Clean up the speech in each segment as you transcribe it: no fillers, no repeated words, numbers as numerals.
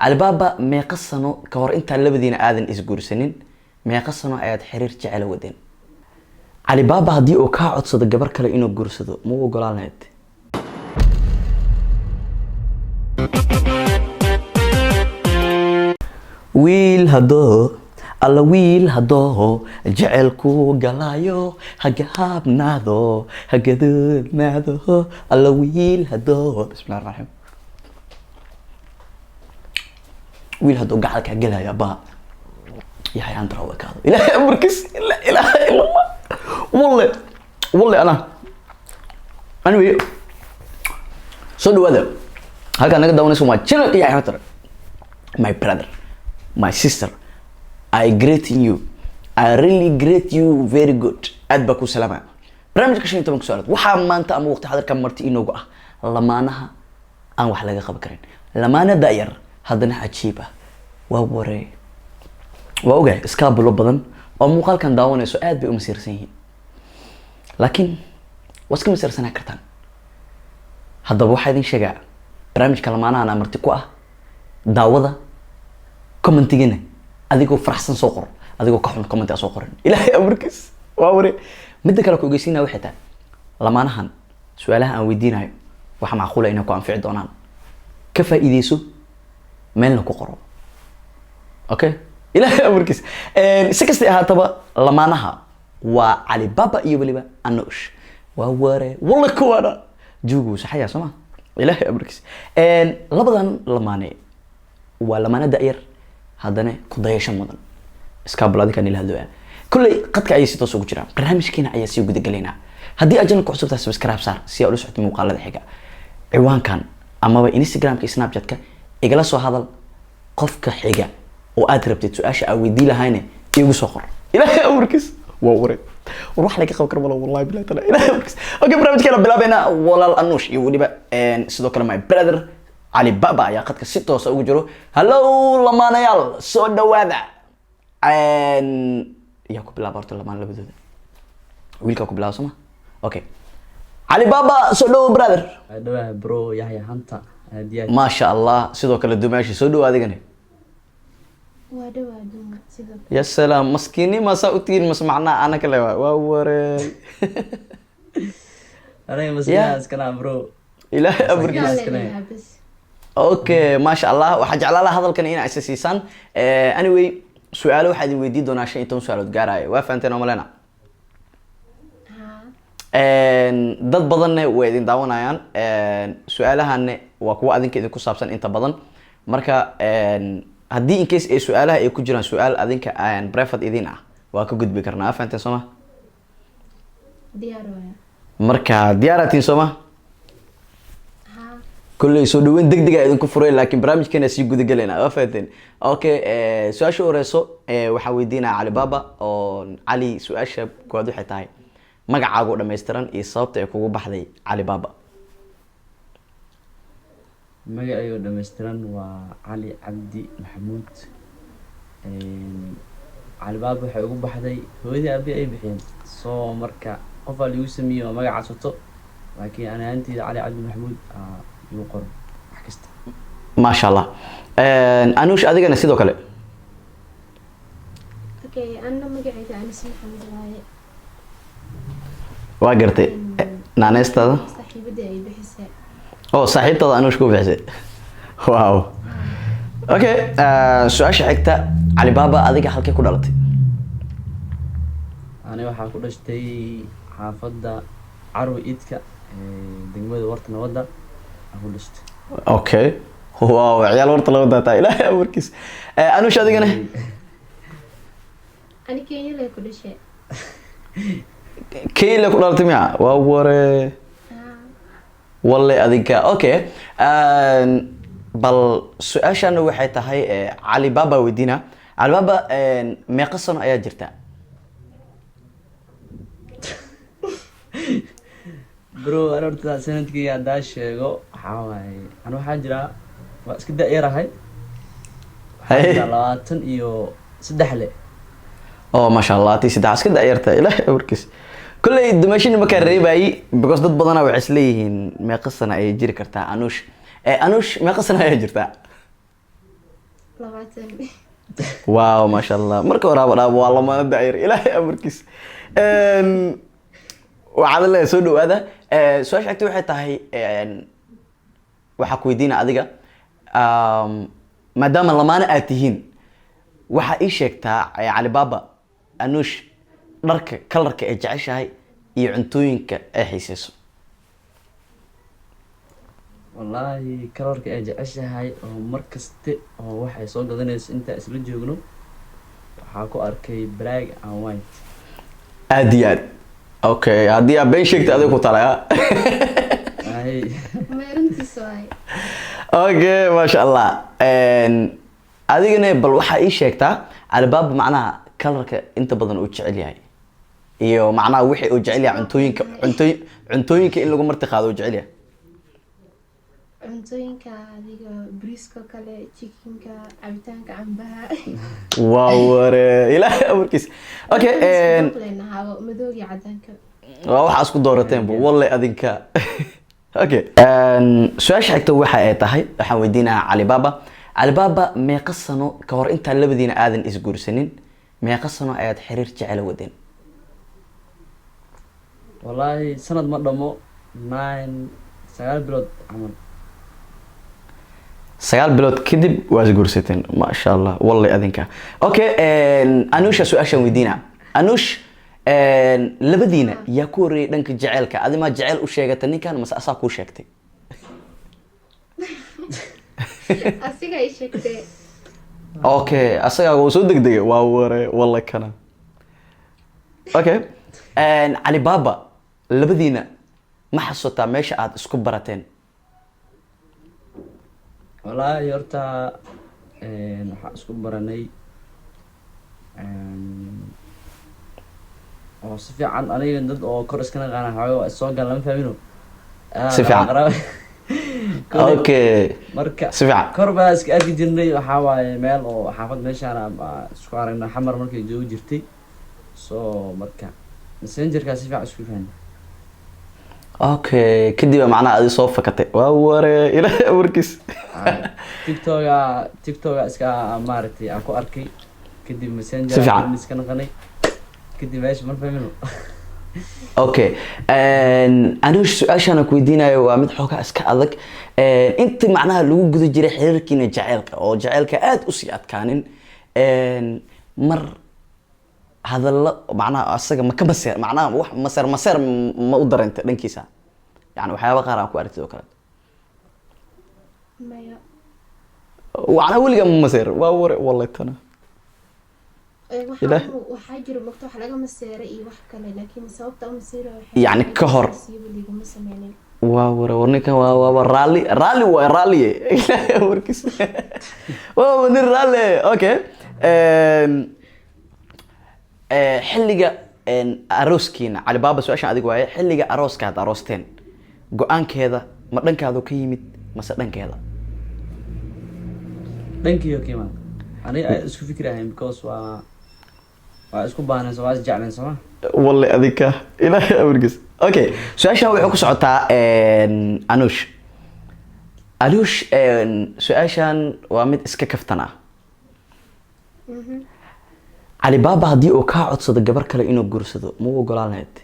Alibaba meeqa sano ka hor inta labadiina aadan isguursanin meeqa sano ayaad xiriir jecel wadeen Alibaba hadii uu ka codsado gabar kale inuu guursado ma u ogolaanayd wiil hadoo jecelku galayo hagaabnaado hagadudnaado alla wiil hadoo bismillahir rahmanir rahim wiil hadoo gacalka galaya ba yahay aan tarawa kaado ilaahay amarkiis illa ilaaha illa والله أنا anyway so do other halka naga daawanayso ma channel iyo xatar my brother my sister I greet you I really greet you very good aad ba ku salaama barnaamijka 15 ku socod waxa maanta ama waqti xadarka marti inoogu ah lamaanaha aan wax laga qaban karin lamaana daayar hadana cajiib ah waa waree waa ogahay iskaabulo badan oo muuqaalkan daawanayso aad bay u masiirsan yihiin laakiin waska masiirsan kartaan haddaba waxa idin sheegaa barnaamijka lamaanaha aan marti ku ah daawada commentigina adigoo faraxsan soo qor adigoo ka xun comment soo qoran ilaahay amarkiis waa waree mid kale ku ogeysiinaa waxay tahay lamaanahan su'aalaha aan weydiinayo waxa macquul ah inay ku anfici doonaan ka faa'iideyso meelna ku qoro okay ilaahay amarkiis si kasta ahaataba lamaanaha waa Alibaba iyo waliba Anush waa ware wala kuwana juugu saxaya sama ilaahay amarkiis labadan lamaane waa lamaana daayar hadana ku dayasho mudan iska buladi kan ilaahdo kulay qadka ay si toos ugu jiraan barnaamijkeena ayaa si guud galeena hadii ajan ku cusubtaa subscribe saar si aad u socoto muuqaalada xiga ciwaankan amaba Instagramka Snapchatka igala soo hadal qofka xiga oo aad rabtid su'aasha aad weydii lahayna igu soo qor ilaahay amarkiis waa wareed wax laga qaban karo wallahi billahi taala ilaahay amarkiis okay barnaamijkeena bilaabayna walaal Anush iyo waliba sidoo kale my brother Alibaba ayaa qadka si toos ah ugu jiro hello lamaanayaal soo dhawaada yaa ku bilaab horta lamaan labadooda wiilka ku bilaab sama okay Alibaba soo dhaw brother dhawaad bro Yahya Hanta ma sha Allah sidoo kale dumaashi soo dhaw adigana يا سلام مسكيني ما سأوتين مس معنا أنا كله ووري أنا مسكين أسكنا برو إله أبرك أوكي ما شاء الله وحاج على هذا الكلام هنا أساسيا anyway سؤال واحد يودي دونا شيء تون سؤال تجاري وافنتنا ملنا dad badan way idin daawanayaan su'aalahan waa kuwa adinka idin ku saabsan inta badan marka haddii in case ay su'aalaha ay ku jiraan su'aal adinka aan private idin ah waa ka gudbi karnaa afaanteen Soma diyaar waa marka diyaaratiin Soma kulay soo dhaweyn degdeg ah idin ku furay laakiin barnaamijkeena si guud galeena afaanteen okay su'aasha horeeso waxa weydiinaa Alibaba oo Ali su'aasha koowaad waxay tahay magacaagu dhameystiran iyo sababta ay kugu baxday Alibaba magacaygu dhameystiran waa Ali Cabdi Maxamuud Alibaba waxay ugu baxday hooyadii abi ay bixiyeen soo marka qof ali uu sameeyo magaca soto laakiin ana antida Ali Cabdi Maxamuud uu qoro wax kasta ma sha Allah Anush adigana sidoo kale okay anna magacayga aan si xamdaaye waa gartay naaneystada saaxiibada ay bixisay oo saaxiibtada Anush ku bixisay wow okay su'aasha xigta Alibaba adiga halkee ku dhalatay ana waxa ku dhashtay xaafada Carwo Idka degmada Warta Nabada ku dhashtay okay wow ciyaal Warta Nabada taa ilaahay amarkiis Anush adigana ani Kenya la ku dhashay Kenya ku dhalatay miya waa ware والله أذيك أوكي بل سؤالنا waxay tahay Alibaba ودينا Alibaba ما قصنا أيا جرتا برو أنا أرتدى سنة كي عداش جو حاوي أنا حاجرة بس كده إيه راهي حاجرة لاتن إيو سدحلة أوه ما شاء الله تيسي دعس كده إيرتا إله أوركس كل دمشين ما كان ريباي بقص ضد بدنا وعسليهن ما قصنا أي جري كرتا أنوش ما قصنا أي جرتا labaatan. waaw maasha allah marka horaaba dhaabo waa lamaana daayir ilaahay amarkiis waxaad leedahay soo dhawaada su-aasha xigta waxay tahay waxaa ku weydiina adiga maadaama lamaana aad tihiin waxaa ii sheegtaa cali baba anuush dharka kalarka ay jeceshahay iyo cuntooyinka ay xiiseyso wallaahi kalarka ay jeceshahay oo mar kaste oo waxay soo gadanayso intaa isla joogno waxaa ku arkay black and white. aad iyo aad okay haddii aad been sheegta adiga ku talaya Ay, Meerintiis waay. okay maasha allah adigana bal waxaa ii sheegtaa cali baba macnaha kalarka inta badan uu jecel yahay iyo macnaha wixii uu jecel yahay cuntooyinka in lagu marti qaado uu jecel yahay Cuntooyinka adiga briiska kale, chickenka, cabitaanka cambaha. waa ware ilaahay amarkiis okay Leenahay madowga iyo cadaanka. waa waxaa isku doorateen bu walle adinka okay su-aasha xigta waxa ay tahay waxaan weydiinayaa cali baba meeqa sano ka hor intaan labadiina aadan isguursanin meeqa sano ayaad xiriir jecel wadeen wallaahi sanad ma dhamo 9 bilood camal. 9 bilood kadib waa isguursateen maasha allah walle adinka okay anuusha su-aashaan weydiina anuush labadiina yaa ku horeeyay dhanka jaceylka adimaa jeceyl u sheegata ninkan mase asaa kuu sheegtay Asiga ay sheegtay. okay asagaa wuu soo degdegay waa ware walle kana okay cali baba labadiina ma xasuutaa meesha aad isku barateen wallaahi horta waxaa isku baranay oo si fiican aniga dad oo kor iskana qaana xoogaa soo gal lama fahmino. Si fiican. okay marka si fiican kor baa iska arki jirnay waxaa waaye meel oo xaafad meeshaan isku aragnay xamar markay joogi jirtay soo marka messengerkaa si fiican isku fahanay. okay kadib macnaha adi soo fakatay waa ware ilaahay amarkiis tiktoka iska maaragtay aan ku arkay kadib messenger Si fiican. iska naqanay kadib meesha mar fahmino. okay anuush su-aashaan ku weydiinayo waa mid xoogaa iska adag inta macnaha lagu guda jiray xiriirkiina jaceylka oo jaceylka aad usii adkaanin mar hadallo macnaha asaga ma ka maseer macnaha wax maseer ma u dareentay dhankiisa yani waxyaaba qaar aan ku aragtid oo kale Maya. macnaha weligaa ma maseer waa ware walletana Ilaah. waxaa jira waqti wax laga maseeray iyo wax kale laakiin sababta u maseeray Yacni ka hor. ligama sameynin. waa ware warninkan waa raalli waa raalli ilaahay amarkiis waa nin raalli okay xilliga arooskiina cali baba su-aashan adiga waaye xilliga arooska aad aroosteen go-aankeeda ma dhankaadu ka yimid mase dhankeeda dhankii oo kiimaan aniga ay isku fikir ahayn because waa isku baahnayso waa is jeclayn sooma. walle adinka ilaahay amarkiis okay su-aashan waxay ku socotaa anuush su-aashan waa mid iska kaftan ah cali baba haddii uu kaa codsado gabar kale inuu guursado ma u ogolaan lahayd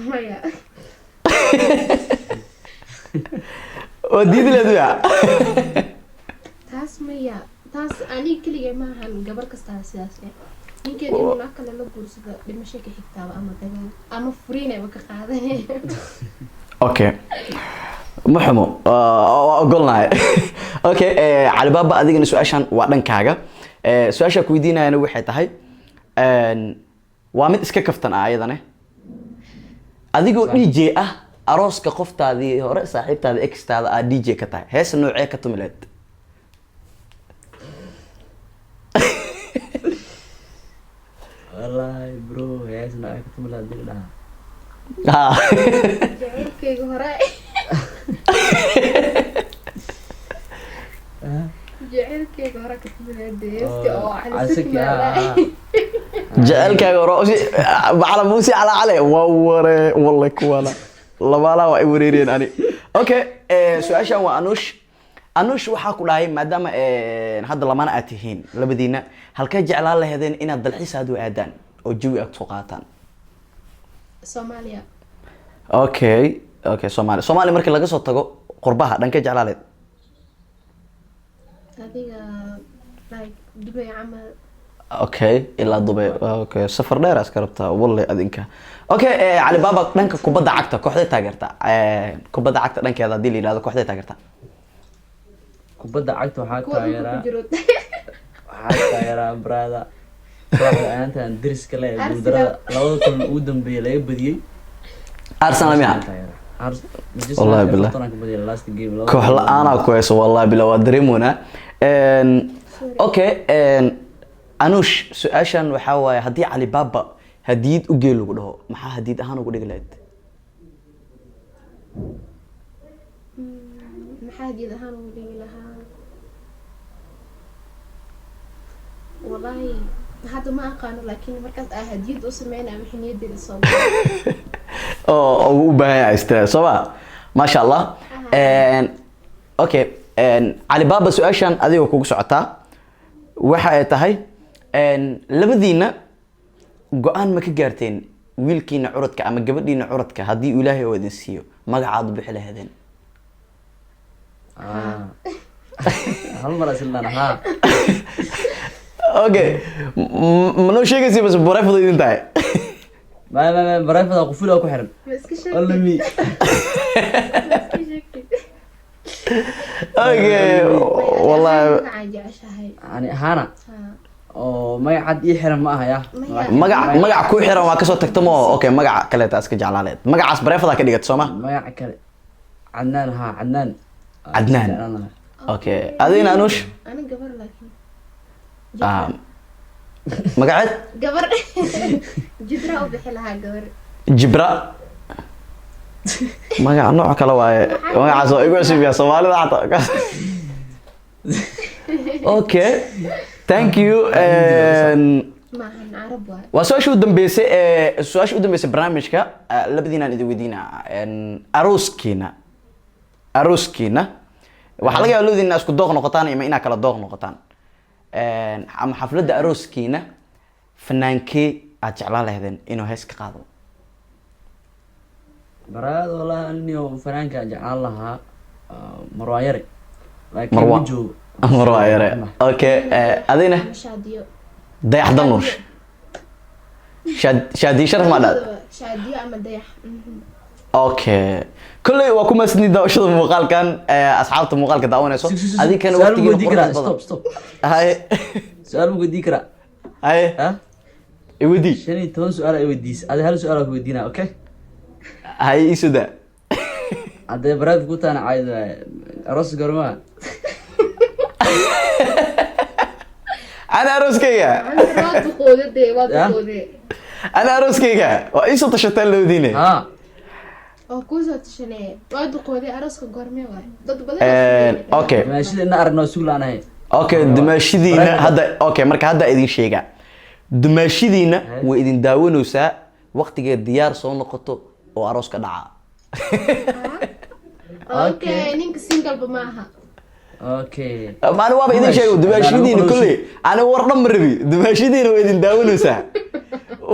Maya. oo diidi lahayd ya Taas maya. Taas ani kaliya ma ahan gabar kasta sidaas ah. Ninkeeda inuu naag kale la guursado dhimasho ka xigtaaba ama dagaal ama furiinayba ka qaadanay. okay ma xumo waa ogolnahay okay cali baba adigana su-aashan waa dhankaaga su-aasha ku weydiinayana waxay tahay waa mid iska kaftan ah ayadane adigoo dj ah arooska qoftaadii hore saaxiibtaada extaada aad dj ka tahay heesa noocee ka tumi lahayd wallaahi bro heesna ay ka tumila dil dhaha ha Jacaylkayga hore. Jacaylkayga hore ka timaadeysta oo casaki jaceelkaaga hore macala muusi cala cale waa ware walle kuwana labaalaha waa ay wareeriyeen ani okay su-aashan waa anuush anush waxaa ku dhahay maadaama hadda lamana aad tihiin labadiina halkay jeclaan lahaydeen inaad dalxiis aad u aadaan oo jawi aad soo qaataan Soomaaliya. okay Soomaaliya markii laga soo tago qurbaha dhankay jeclaan lahayd Adiga like Dubai camal. okay ilaa Dubai okay safar dheer aska rabtaa wallahi adinka okay cali baba dhanka kubadda cagta kooxda taageerta kubadda cagta dhankeeda hadii la yiraahdo kooxda taageerta kubadda cagta waxaa Kuwa dhulka taageeraa ku jiro. waxaa taageeraa brada kooxda aantan diriska leh Arsenal. guuldarada labada kulan ugu dambeeyay laga badiyay Arsenal miya Wallahi billah. koox la-aanaa ku hayso wallahi bila waa dareemoona okay anush su-aashan waxaa waaye haddii cali baba hadiyad u geel lagu dhaho maxaa hadiyad ahaan ugu dhigi lahayd Maxaa hadiyad ahaan ugu dhigi lahaa? Wallahi hadda ma aqaano laakiin markaas aan hadiyad u sameynaa wixii niyadeyda soo baxay. oo u baahan yahay stress soo ma masha Allah okay cali baba su-aashan adiga kugu socotaa waxa ay tahay labadiina go-aan ma ka gaarteen wiilkiina curadka ama gabadhiina curadka haddii ilaahay oo idin siiyo magacaad u bixi lahaydeen hal mar aslan ha okay manoo sheegaysi bas boreefada idin tahay ma bareefada qufula ku xiran Ma iska sheegtay? allami Ma iska sheegtay? okay wallahi Magacaa jeceshahay. ani ahaana Ha. oo magacad ii xiran ma aha ya magac ku xiran waa kasoo tagta mo okay magaca kale taas ka jeclaaleed magacaas bareefada ka dhigat sooma magaca kale cadnaan ha cadnaan Cadnaan. okay adina anush Ani gabar laakiin. magaceed Gabar. Jidra u bixi lahaa gabar. jibra magaca nooc kale waaye magacaas oo igu cusub yahay Soomaalida xataa okay thank you Maahan Arab waay. waa su-aasha u dambeysay barnaamijka labadiinaan idin weydiinaa arooskiina waxaa laga yaabaa labadiina isku dooq noqotaan ama inaa kala dooq noqotaan ama xafladda arooskiina fanaankee aad jeclaan lahaydeen inuu hees ka qaado baraad walahi anio fanaanka jeclaan lahaa marwaan yare laakiin Marwa- ma joogo marwaa yare okay adina Ama shaadiyo. dayax danuush shaadi sharaf ma dhaad Shaadiyo ama dayax. okay kolley waa ku maasni daawashada muuqaalkan asxaabta muuqaalka daawanayso adinkana waqtigiina quruxda badan stop haye su-aal ma weydii karaa haye ha iwedi 15 su-aal ay weydiisay adi hal su-aal ku weydiinaa okay haye isuda haddee baraad ku taana cayd aroos gormaa ana arooskayga Waa duqoode dee, waa duqoode. ana arooskayga waa iisoo tashataan labadiine ha Oo ku soo tashanee. Waa duqoode arooska goormee waay. Dad badan. okay maashida ina aragno sug laanahay okay dumaashidiina hadda okay marka hadda idin sheega dumaashidiina way idin daawanaysaa waqtigeed diyaar soo noqoto oo aroos ka dhaca Okay, ninka single ma aha. okay maana waaba idin sheego dumaashidiina kolley ani war dhan ma rabi dumaashidiina way idin daawanaysaa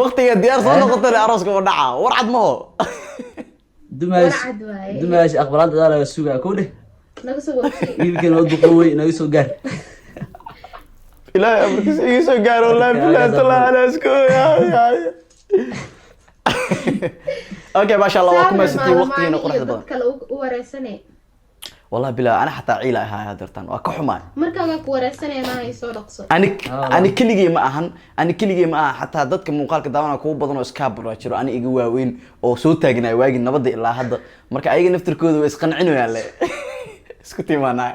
waqtigeed diyaar soo noqotona arooska u dhaca war cad maho dumaash Warcad waaye. dumaash aqbalaanta daa laga sugaa kow dheh Naga soo warsay. wiilkan oo duqowey naga soo gaar ilaahay amarkiisa iga soo gaaro wallahi billahi taala ala isku okay masha Allah waa ku maasantay waqtigiina quruxda badan Kale u wareysane. والله بلا انا حتى عيله هاي هادرتان waa ka xumaan Markaa ku wareysanayna ay soo dhaqso. ani keligii ma aha xataa dadka muuqaalka daawana kuwa badan oo iska baro jiro ani iga waaweyn oo soo taagnaa waagi nabada ilaa hadda marka ayaga naftirkooda way isqancinayaan le isku timaanaa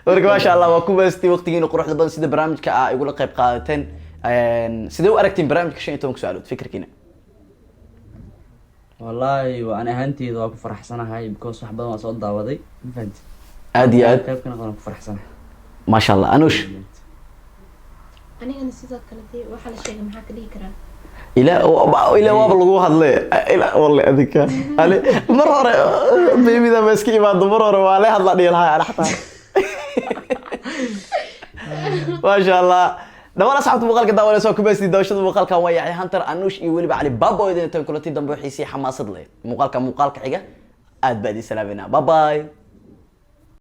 marka masha Allah waa ku baastay waqtigiina quruxda badan sida barnaamijka ah igula qayb qaadateen sidee u aragtiin barnaamijka 15 su'aalood fikirkiina wallahi waa ani ahaanteeda waa ku faraxsanahay because wax badan waa soo daawaday ma fahanti aad iyo aad qaybkana waan ku faraxsanahay masha Allah anush Anigana sidoo kale waxa la sheegay maxaa ka dhigi karaa? إلى وابل جوه هذلي إلى والله أذيك علي مرة بيبي ذا مسكين بعد مرة وعليه هذلا ديال هاي على حتى ما شاء الله دوانا صاحبت مقالك دوانا سو كبستي دوشد مقالك ويا هانتر انوش اي ولي بعلي بابا اذا انت كلتي دنبو حيسي حماسد لي مقالك حيغا اد بادي سلامنا باي باي